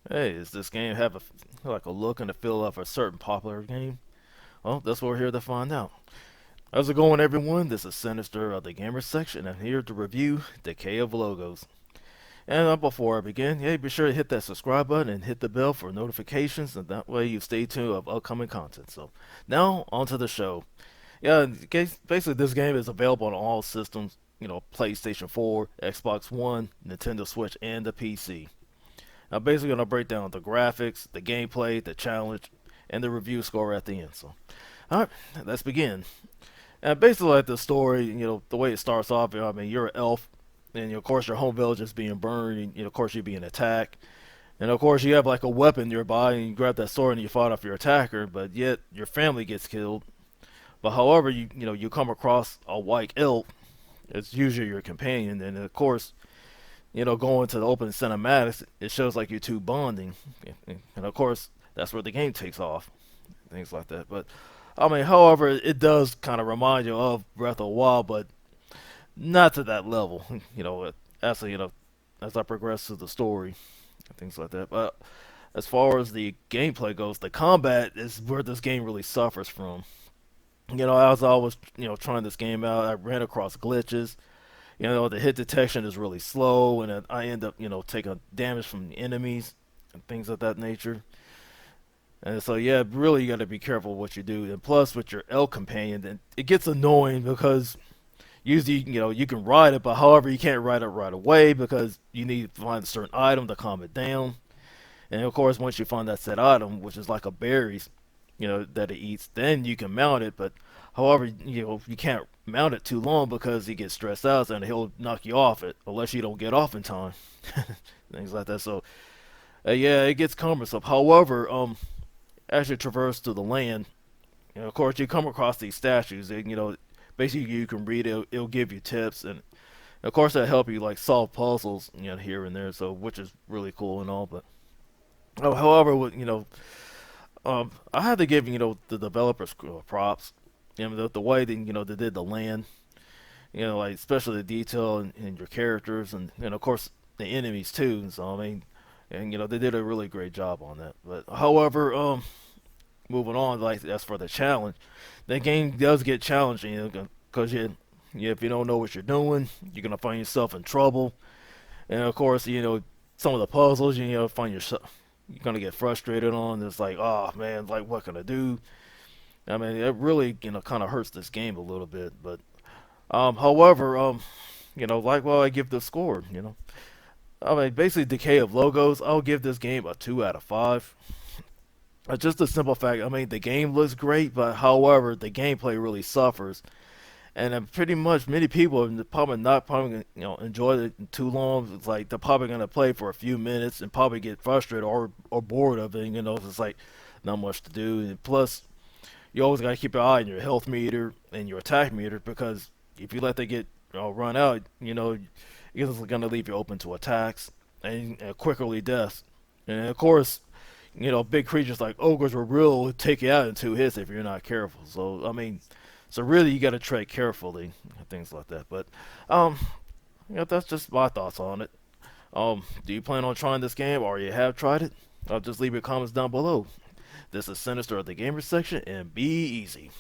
Hey, does this game have like a look and a feel of a certain popular game? Well, that's what we're here to find out. How's it going, everyone? This is Sinister of the Gamer Section, and I'm here to review Decay of Logos. And before I begin, hey, be sure to hit that subscribe button and hit the bell for notifications, and that way you stay tuned of upcoming content. So, now onto the show. Yeah, basically this game is available on all systems. PlayStation 4, Xbox One, Nintendo Switch, and the PC. I'm basically going to break down the graphics, the gameplay, the challenge, and the review score at the end. So, alright, let's begin. And basically, like the story, the way it starts off, I mean, you're an elf, and of course, your home village is being burned, and of course, you're being attacked. And of course, you have like a weapon nearby, and you grab that sword and you fight off your attacker, but yet your family gets killed. But however, you come across a white elf, it's usually your companion, and of course, going to the open cinematics, it shows like you two bonding, and of course, that's where the game takes off, things like that. But I mean, however, it does kind of remind you of Breath of the Wild, but not to that level. As as I progress through the story, and things like that. But as far as the gameplay goes, the combat is where this game really suffers from. As I was, trying this game out, I ran across glitches. The hit detection is really slow, and I end up, taking damage from the enemies and things of that nature. And so, yeah, really, you got to be careful what you do. And plus, with your elk companion, then it gets annoying because usually, you can ride it, but however, you can't ride it right away because you need to find a certain item to calm it down. And of course, once you find that set item, which is like a berries, that it eats, then you can mount it. But however, you can't mount it too long because he gets stressed out and he'll knock you off it unless you don't get off in time. Things like that. So yeah, it gets cumbersome. However, as you traverse through the land, of course you come across these statues. And, basically you can read it. It'll give you tips, and of course that'll help you like solve puzzles, here and there. So which is really cool and all. But however, I had to give the developers props. The way they did the land, like especially the detail in your characters and of course the enemies too. So I mean, and they did a really great job on that. But however, moving on, like as for the challenge, the game does get challenging, because if you don't know what you're doing, you're gonna find yourself in trouble. And of course, some of the puzzles, find yourself you're gonna get frustrated on. It's like, oh man, like what can I do? I mean, it really kind of hurts this game a little bit. But however, like well, I give the score. I mean, basically, Decay of Logos, I'll give this game a 2 out of 5. Just the simple fact, I mean, the game looks great, but however, the gameplay really suffers. And pretty much many people are probably not enjoy it too long. It's like they're probably gonna play for a few minutes and probably get frustrated or bored of it. It's like not much to do. And plus, you always gotta keep your eye on your health meter and your attack meter because if you let that get run out, it's gonna leave you open to attacks and quickly deaths. And of course, big creatures like ogres will really take you out in 2 hits if you're not careful. So I mean, so really you got to tread carefully, things like that. But um, that's just my thoughts on it. Do you plan on trying this game, or you have tried it? Just leave your comments down below. This is Sinister of the Gamer Section, and be easy.